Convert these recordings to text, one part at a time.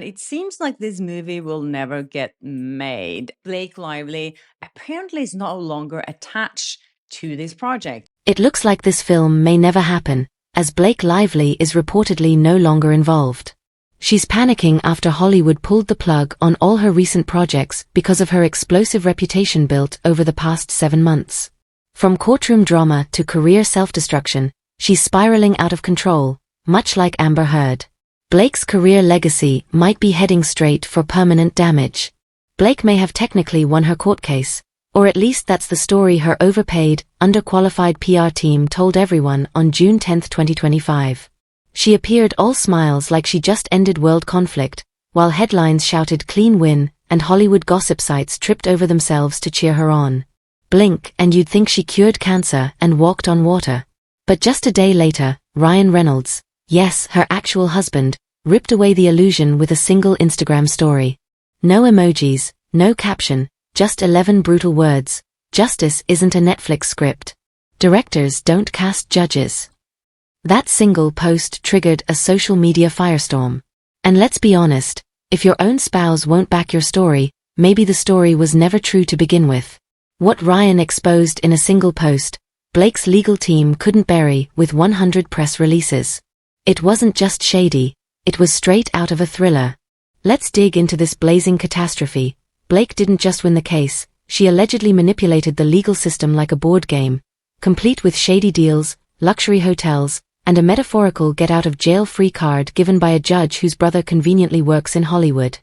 It seems like this movie will never get made. Blake Lively apparently is no longer attached to this project. It looks like this film may never happen, as Blake Lively is reportedly no longer involved. She's panicking after Hollywood pulled the plug on all her recent projects because of her explosive reputation built over the past 7 months. From courtroom drama to career self-destruction, she's spiraling out of control, much like Amber Heard. Blake's career legacy might be heading straight for permanent damage. Blake may have technically won her court case, or at least that's the story her overpaid, underqualified PR team told everyone on June 10, 2025. She appeared all smiles like she just ended world conflict, while headlines shouted clean win, and Hollywood gossip sites tripped over themselves to cheer her on. Blink and you'd think she cured cancer and walked on water. But just a day later, Ryan Reynolds, yes, her actual husband, ripped away the illusion with a single Instagram story. No emojis, no caption, just 11 brutal words. Justice isn't a Netflix script. Directors don't cast judges. That single post triggered a social media firestorm. And let's be honest, if your own spouse won't back your story, maybe the story was never true to begin with. What Ryan exposed in a single post, Blake's legal team couldn't bury with 100 press releases. It wasn't just shady, it was straight out of a thriller. Let's dig into this blazing catastrophe. Blake didn't just win the case, she allegedly manipulated the legal system like a board game, complete with shady deals, luxury hotels, and a metaphorical get-out-of-jail-free card given by a judge whose brother conveniently works in Hollywood.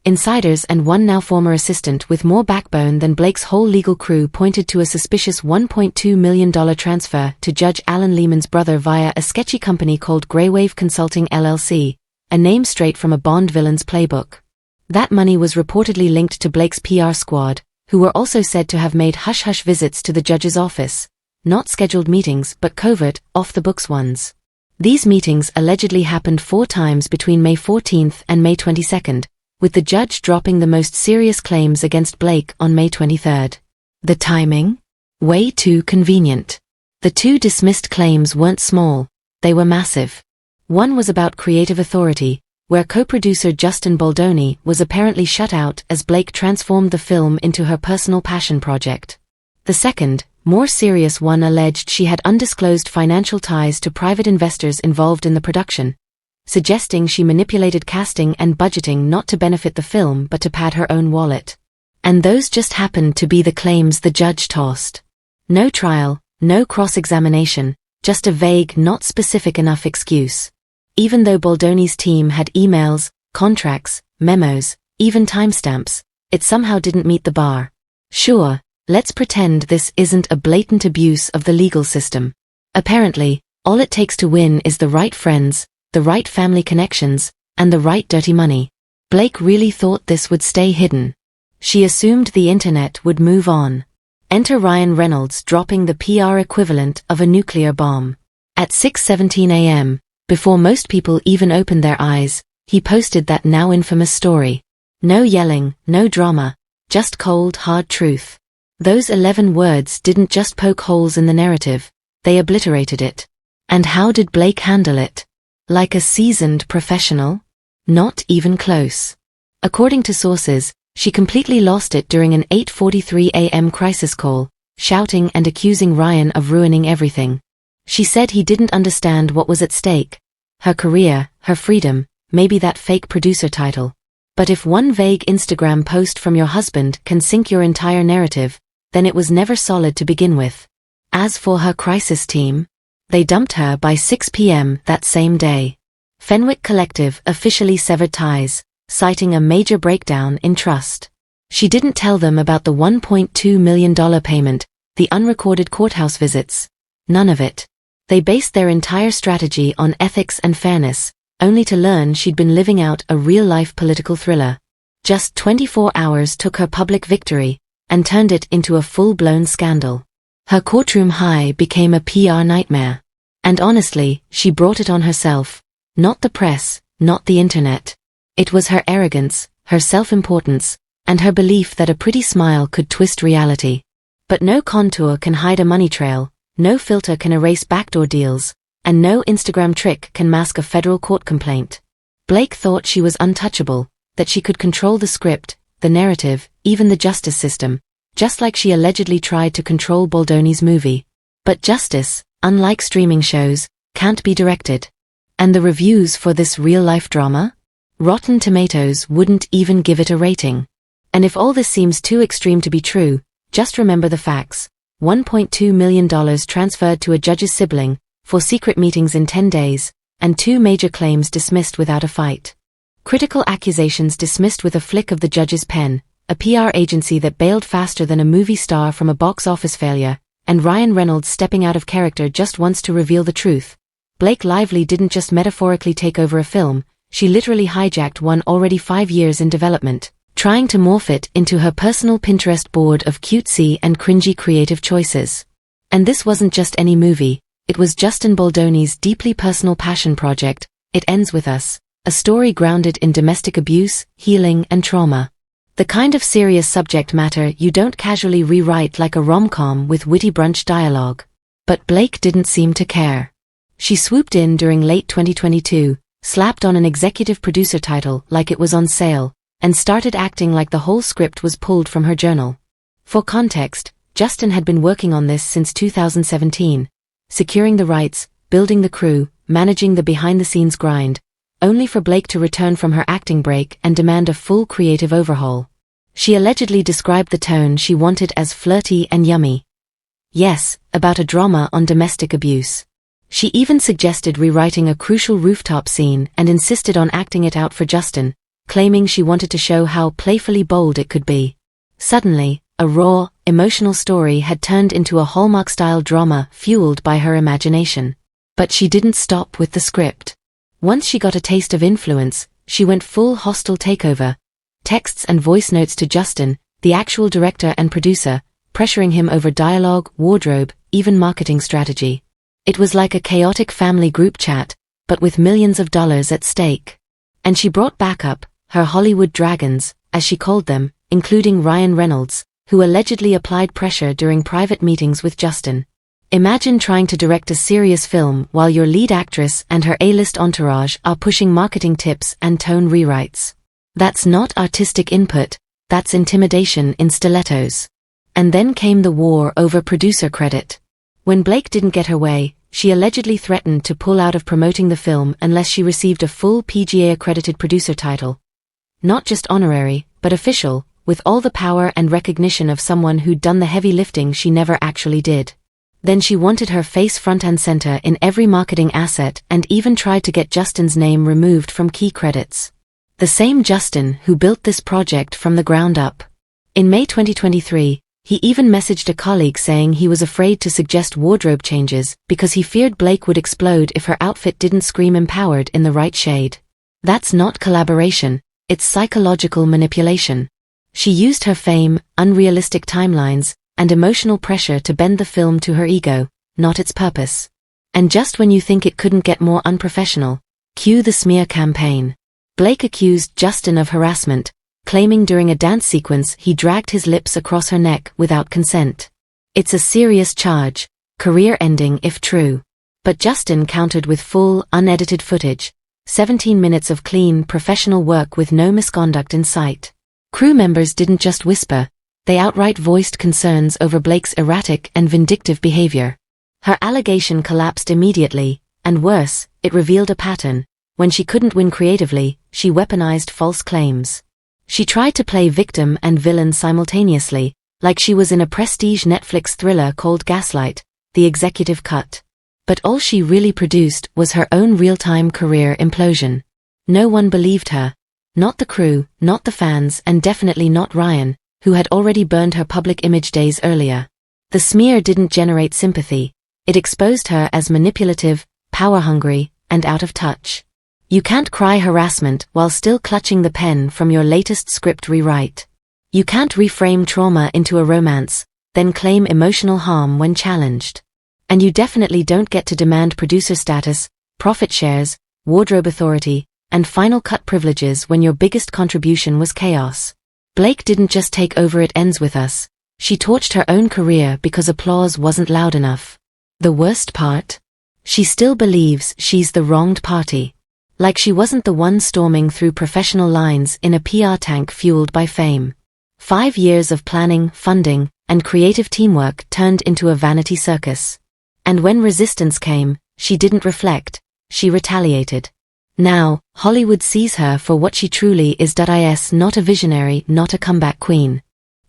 Insiders and one now former assistant with more backbone than Blake's whole legal crew pointed to a suspicious $1.2 million transfer to Judge Alan Lehman's brother via a sketchy company called Greywave Consulting LLC, a name straight from a Bond villain's playbook. That money was reportedly linked to Blake's PR squad, who were also said to have made hush-hush visits to the judge's office. Not scheduled meetings but covert, off-the-books ones. These meetings allegedly happened 4 times between May 14th and May 22nd, with the judge dropping the most serious claims against Blake on May 23rd. The timing? Way too convenient. The 2 dismissed claims weren't small, they were massive. One was about creative authority, where co-producer Justin Baldoni was apparently shut out as Blake transformed the film into her personal passion project. The second, more serious one alleged she had undisclosed financial ties to private investors involved in the production, suggesting she manipulated casting and budgeting not to benefit the film but to pad her own wallet. And those just happened to be the claims the judge tossed. No trial, no cross-examination, just a vague, not specific enough excuse. Even though Baldoni's team had emails, contracts, memos, even timestamps, it somehow didn't meet the bar. Sure, let's pretend this isn't a blatant abuse of the legal system. Apparently, all it takes to win is the right friends, the right family connections, and the right dirty money. Blake really thought this would stay hidden. She assumed the internet would move on. Enter Ryan Reynolds dropping the PR equivalent of a nuclear bomb. At 6:17 a.m., before most people even opened their eyes, he posted that now infamous story. No yelling, no drama, just cold, hard truth. Those 11 words didn't just poke holes in the narrative, they obliterated it. And how did Blake handle it? Like a seasoned professional? Not even close. According to sources, she completely lost it during an 8:43 a.m. crisis call, shouting and accusing Ryan of ruining everything. She said he didn't understand what was at stake. Her career, her freedom, maybe that fake producer title. But if one vague Instagram post from your husband can sink your entire narrative, then it was never solid to begin with. As for her crisis team, they dumped her by 6 p.m. that same day. Fenwick Collective officially severed ties, citing a major breakdown in trust. She didn't tell them about the $1.2 million payment, the unrecorded courthouse visits. None of it. They based their entire strategy on ethics and fairness, only to learn she'd been living out a real-life political thriller. Just 24 hours took her public victory, and turned it into a full-blown scandal. Her courtroom high became a PR nightmare. And honestly, she brought it on herself. Not the press, not the internet. It was her arrogance, her self-importance, and her belief that a pretty smile could twist reality. But no contour can hide a money trail, no filter can erase backdoor deals, and no Instagram trick can mask a federal court complaint. Blake thought she was untouchable, that she could control the script, the narrative, even the justice system, just like she allegedly tried to control Baldoni's movie. But justice, unlike streaming shows, can't be directed. And the reviews for this real-life drama? Rotten Tomatoes wouldn't even give it a rating. And if all this seems too extreme to be true, just remember the facts. $1.2 million transferred to a judge's sibling, 4 secret meetings in 10 days, and 2 major claims dismissed without a fight. Critical accusations dismissed with a flick of the judge's pen, a PR agency that bailed faster than a movie star from a box office failure, and Ryan Reynolds stepping out of character just once to reveal the truth. Blake Lively didn't just metaphorically take over a film, she literally hijacked one already 5 years in development, trying to morph it into her personal Pinterest board of cutesy and cringy creative choices. And this wasn't just any movie, it was Justin Baldoni's deeply personal passion project, It Ends With Us, a story grounded in domestic abuse, healing, and trauma. The kind of serious subject matter you don't casually rewrite like a rom-com with witty brunch dialogue. But Blake didn't seem to care. She swooped in during late 2022, slapped on an executive producer title like it was on sale, and started acting like the whole script was pulled from her journal. For context, Justin had been working on this since 2017, securing the rights, building the crew, managing the behind-the-scenes grind, only for Blake to return from her acting break and demand a full creative overhaul. She allegedly described the tone she wanted as flirty and yummy. Yes, about a drama on domestic abuse. She even suggested rewriting a crucial rooftop scene and insisted on acting it out for Justin, claiming she wanted to show how playfully bold it could be. Suddenly, a raw, emotional story had turned into a Hallmark-style drama fueled by her imagination. But she didn't stop with the script. Once she got a taste of influence, she went full hostile takeover. Texts and voice notes to Justin, the actual director and producer, pressuring him over dialogue, wardrobe, even marketing strategy. It was like a chaotic family group chat, but with millions of dollars at stake. And she brought backup, her Hollywood dragons, as she called them, including Ryan Reynolds, who allegedly applied pressure during private meetings with Justin. Imagine trying to direct a serious film while your lead actress and her A-list entourage are pushing marketing tips and tone rewrites. That's not artistic input, that's intimidation in stilettos. And then came the war over producer credit. When Blake didn't get her way, she allegedly threatened to pull out of promoting the film unless she received a full PGA-accredited producer title. Not just honorary, but official, with all the power and recognition of someone who'd done the heavy lifting she never actually did. Then she wanted her face front and center in every marketing asset and even tried to get Justin's name removed from key credits. The same Justin who built this project from the ground up. In May 2023, he even messaged a colleague saying he was afraid to suggest wardrobe changes because he feared Blake would explode if her outfit didn't scream empowered in the right shade. That's not collaboration, it's psychological manipulation. She used her fame, unrealistic timelines, and emotional pressure to bend the film to her ego, not its purpose. And just when you think it couldn't get more unprofessional, cue the smear campaign. Blake accused Justin of harassment, claiming during a dance sequence he dragged his lips across her neck without consent. It's a serious charge, career-ending if true. But Justin countered with full, unedited footage, 17 minutes of clean, professional work with no misconduct in sight. Crew members didn't just whisper, they outright voiced concerns over Blake's erratic and vindictive behavior. Her allegation collapsed immediately, and worse, it revealed a pattern. When she couldn't win creatively, she weaponized false claims. She tried to play victim and villain simultaneously, like she was in a prestige Netflix thriller called Gaslight, the executive cut. But all she really produced was her own real-time career implosion. No one believed her. Not the crew, not the fans, and definitely not Ryan, who had already burned her public image days earlier. The smear didn't generate sympathy. It exposed her as manipulative, power-hungry, and out of touch. You can't cry harassment while still clutching the pen from your latest script rewrite. You can't reframe trauma into a romance, then claim emotional harm when challenged. And you definitely don't get to demand producer status, profit shares, wardrobe authority, and final cut privileges when your biggest contribution was chaos. Blake didn't just take over It Ends With Us. She torched her own career because applause wasn't loud enough. The worst part? She still believes she's the wronged party. Like she wasn't the one storming through professional lines in a PR tank fueled by fame. 5 years of planning, funding, and creative teamwork turned into a vanity circus. And when resistance came, she didn't reflect, she retaliated. Now, Hollywood sees her for what she truly is. Not a visionary, not a comeback queen.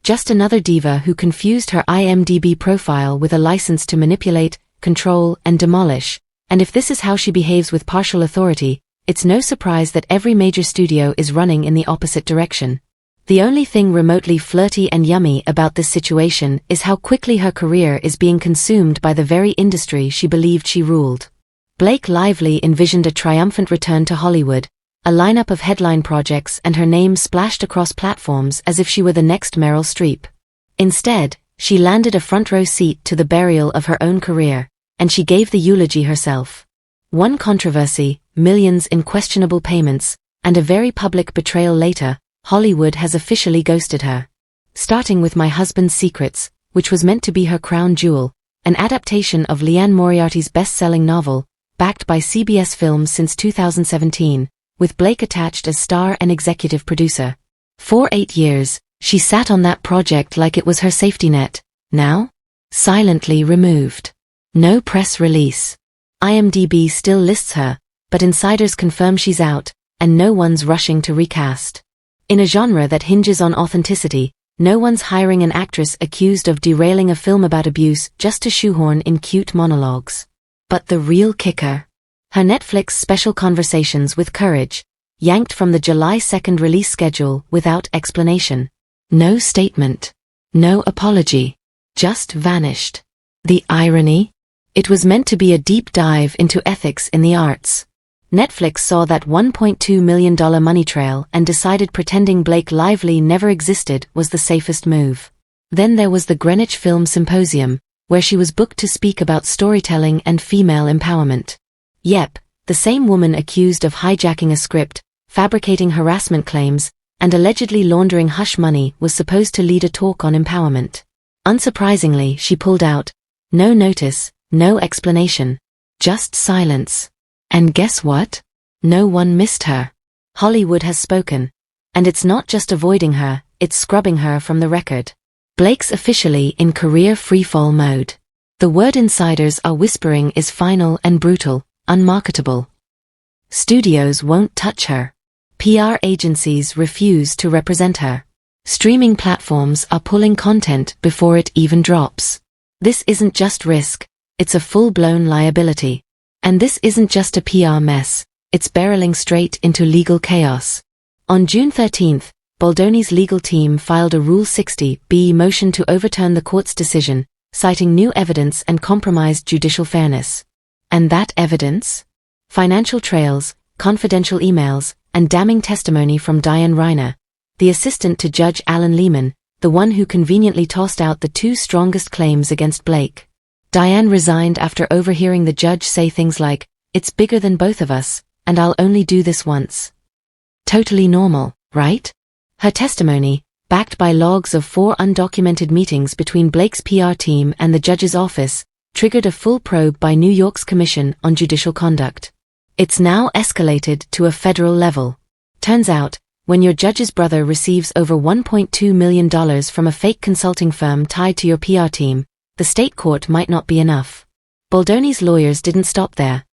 Just another diva who confused her IMDb profile with a license to manipulate, control, and demolish. And if this is how she behaves with partial authority, it's no surprise that every major studio is running in the opposite direction. The only thing remotely flirty and yummy about this situation is how quickly her career is being consumed by the very industry she believed she ruled. Blake Lively envisioned a triumphant return to Hollywood, a lineup of headline projects and her name splashed across platforms as if she were the next Meryl Streep. Instead, she landed a front-row seat to the burial of her own career, and she gave the eulogy herself. One controversy, millions in questionable payments, and a very public betrayal later, Hollywood has officially ghosted her. Starting with My Husband's Secrets, which was meant to be her crown jewel, an adaptation of Liane Moriarty's best-selling novel, backed by CBS Films since 2017, with Blake attached as star and executive producer. For 8 years, she sat on that project like it was her safety net. Now? Silently removed. No press release. IMDb still lists her, but insiders confirm she's out, and no one's rushing to recast. In a genre that hinges on authenticity, no one's hiring an actress accused of derailing a film about abuse just to shoehorn in cute monologues. But the real kicker? Her Netflix special Conversations with Courage, yanked from the July 2nd release schedule without explanation. No statement. No apology. Just vanished. The irony? It was meant to be a deep dive into ethics in the arts. Netflix saw that $1.2 million money trail and decided pretending Blake Lively never existed was the safest move. Then there was the Greenwich Film Symposium, where she was booked to speak about storytelling and female empowerment. Yep, the same woman accused of hijacking a script, fabricating harassment claims, and allegedly laundering hush money was supposed to lead a talk on empowerment. Unsurprisingly, she pulled out. No notice, no explanation. Just silence. And guess what? No one missed her. Hollywood has spoken. And it's not just avoiding her, it's scrubbing her from the record. Blake's officially in career freefall mode. The word insiders are whispering is final and brutal, unmarketable. Studios won't touch her. PR agencies refuse to represent her. Streaming platforms are pulling content before it even drops. This isn't just risk, it's a full-blown liability. And this isn't just a PR mess, it's barreling straight into legal chaos. On June 13th, Baldoni's legal team filed a Rule 60B motion to overturn the court's decision, citing new evidence and compromised judicial fairness. And that evidence? Financial trails, confidential emails, and damning testimony from Diane Reiner, the assistant to Judge Alan Lehman, the one who conveniently tossed out the 2 strongest claims against Blake. Diane resigned after overhearing the judge say things like, "It's bigger than both of us, and I'll only do this once." Totally normal, right? Her testimony, backed by logs of 4 undocumented meetings between Blake's PR team and the judge's office, triggered a full probe by New York's Commission on Judicial Conduct. It's now escalated to a federal level. Turns out, when your judge's brother receives over $1.2 million from a fake consulting firm tied to your PR team, the state court might not be enough. Baldoni's lawyers didn't stop there.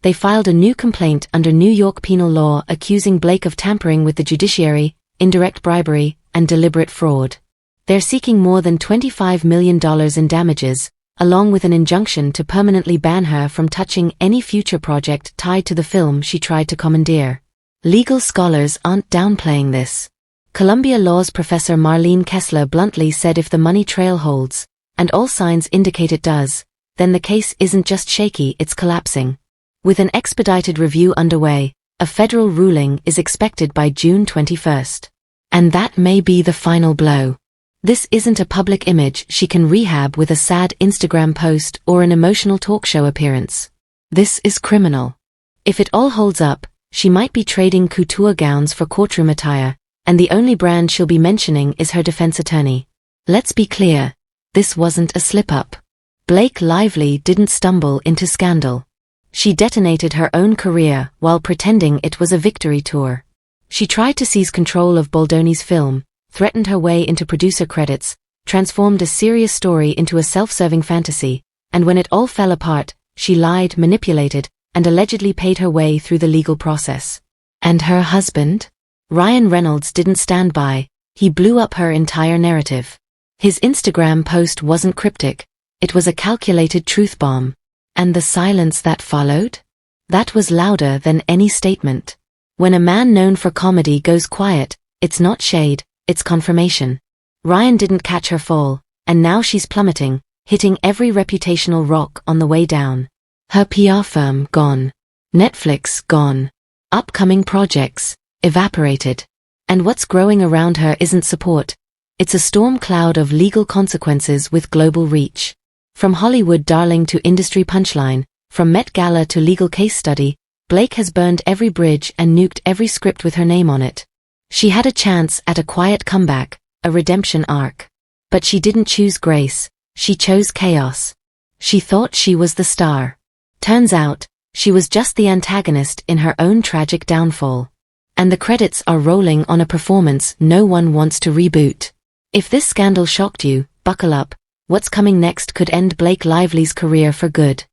They filed a new complaint under New York penal law accusing Blake of tampering with the judiciary, indirect bribery, and deliberate fraud. They're seeking more than $25 million in damages, along with an injunction to permanently ban her from touching any future project tied to the film she tried to commandeer. Legal scholars aren't downplaying this. Columbia Law's Professor Marlene Kessler bluntly said if the money trail holds, and all signs indicate it does, then the case isn't just shaky, it's collapsing. With an expedited review underway, a federal ruling is expected by June 21st. And that may be the final blow. This isn't a public image she can rehab with a sad Instagram post or an emotional talk show appearance. This is criminal. If it all holds up, she might be trading couture gowns for courtroom attire, and the only brand she'll be mentioning is her defense attorney. Let's be clear. This wasn't a slip-up. Blake Lively didn't stumble into scandal. She detonated her own career while pretending it was a victory tour. She tried to seize control of Baldoni's film, threatened her way into producer credits, transformed a serious story into a self-serving fantasy, and when it all fell apart, she lied, manipulated, and allegedly paid her way through the legal process. And her husband? Ryan Reynolds didn't stand by. He blew up her entire narrative. His Instagram post wasn't cryptic. It was a calculated truth bomb. And the silence that followed? That was louder than any statement. When a man known for comedy goes quiet, it's not shade, it's confirmation. Ryan didn't catch her fall, and now she's plummeting, hitting every reputational rock on the way down. Her PR firm gone. Netflix gone. Upcoming projects evaporated. And what's growing around her isn't support. It's a storm cloud of legal consequences with global reach. From Hollywood darling to industry punchline, from Met Gala to legal case study, Blake has burned every bridge and nuked every script with her name on it. She had a chance at a quiet comeback, a redemption arc. But she didn't choose grace, she chose chaos. She thought she was the star. Turns out, she was just the antagonist in her own tragic downfall. And the credits are rolling on a performance no one wants to reboot. If this scandal shocked you, buckle up. What's coming next could end Blake Lively's career for good.